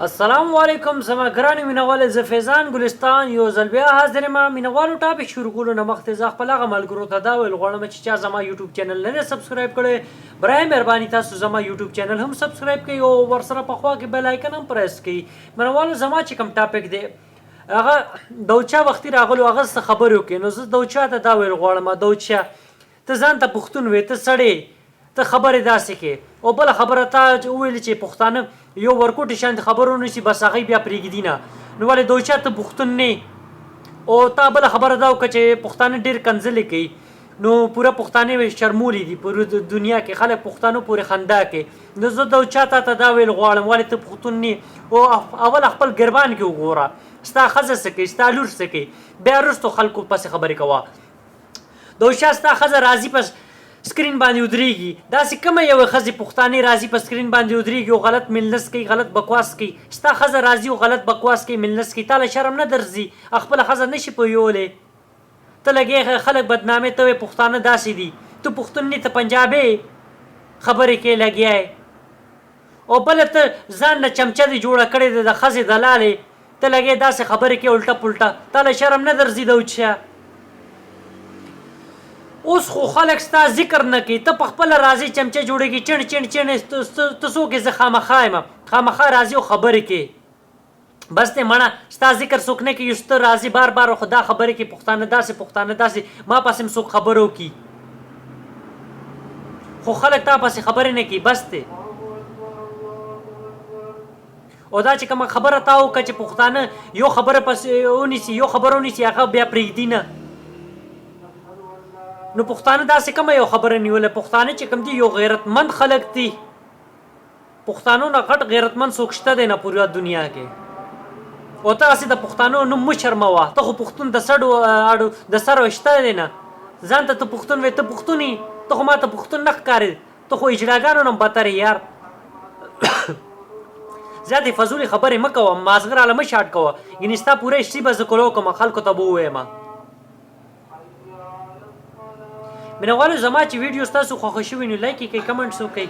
السلام علیکم زما ګرانو مینوالو زه فیضان ګلستان یو ځل بیا حاضر یم مینوالو ټاپک شروع کولو نه مخکې زه خپل هغه ملګرو ته دا ویل غواړم چې چا زما یوټیوب چینل نه دی سبسکرایب کړی برای مهرباني تاسو زما یوټیوب چینل هم سبسکرایب کړئ او ورسره په خوا کې بیل آیکن هم پریس کړئ مینوالو زما چې کوم ټاپک دی هغه د اوچا وختي راغلو هغه څه خبرې وکړې نو زه د اوچا ته دا ویل غواړم د اوچا ته ځان ته پښتون وې ته سړی ته خبرې داسې کې او بله خبره تا وویل چې پښتانه یو ورکوټي شانتې خبرو نشي بس هغوی بیا پرېږدي نه نو ولې د اوچا ته پښتون نه او تا بله خبره دا وکړه چې پښتانه ډېر کنځلې کوي نو پوره پښتانه شرمولي دي پوره دنیا کې خلک پښتانه پورې خندا کوي نو زه د اوچا ته دا ویل غواړم ولې ته پښتون نه او اول خپل ګربان کې وګوره ستا ښځه څه کوي ستا لور څه کوي بیا وروستو خلکو پسې خبرې کوه د اوچا ستا ښځه راځي پس سکرین باندې ودرېږي داسې کومه یوه ښځې پښتانې راځي په سکرین باندې ودرېږي او غلط ملنس کوي غلط بکواس کوي ستا ښځه راځي او غلط بکواس کوي ملنس کوي تا له شرم نه درځي خپله ښځه نشي پوهولی ته لګې خلک بدنامې ته وایې پښتانه داسې دي ته پښتون نه ته پنجابۍ خبرې کوې لګیا یې او بله ته ځان نه چمچه دې جوړه کړې ده د ښځې دلالې ته لګې داسې خبرې کوې الټه پلټه تا له شرم نه درځي د اوچا اوس خو خلک ستا ذکر نه کوي ته په خپله راځې چمچه جوړېږي چڼ چڼ چڼ ته څوک یې زه خامخا یم خامخا راځي او خبرې کوې بس دی مړه ستا ذکر څوک نه کوي ته راځي بار بار خو دا خبرې کوي پښتانه داسې ما پسې هم څوک خبرې وکړي خو خلک تا پسې خبرې نه کوي بس دی او دا چې کومه خبره تا وکړه چې پښتانه یو خبره پسې ونیسي یو خبره ونیسي هغه بیا پرېږدي نه نو پښتانه داسې کومه یو خبره نیوله پښتانه چې کوم دي یو غیرتمند خلک دي پښتانو نه غټ غیرتمند څوک شته دی نه پوره دنیا کې او ته هسې د پښتانو نوم مه شرموه ته خو پښتون د سړو د سره شته دی نه ځان ته پښتون وې ته پښتون یې ته خو ما ته پښتون نه ښکارې ته خو اجراګانو نه بدتر یار زیاتې فضولې خبرې مه کوه مازغه راله مه شاټ کوه یعنې ستا پوره هسټري به زه کولو کوم خلکو ته به ووایم مینوالو زما چې ویډیو ستاسو خوښه شوي نو لایک یې کوئ کمنټس وکړئ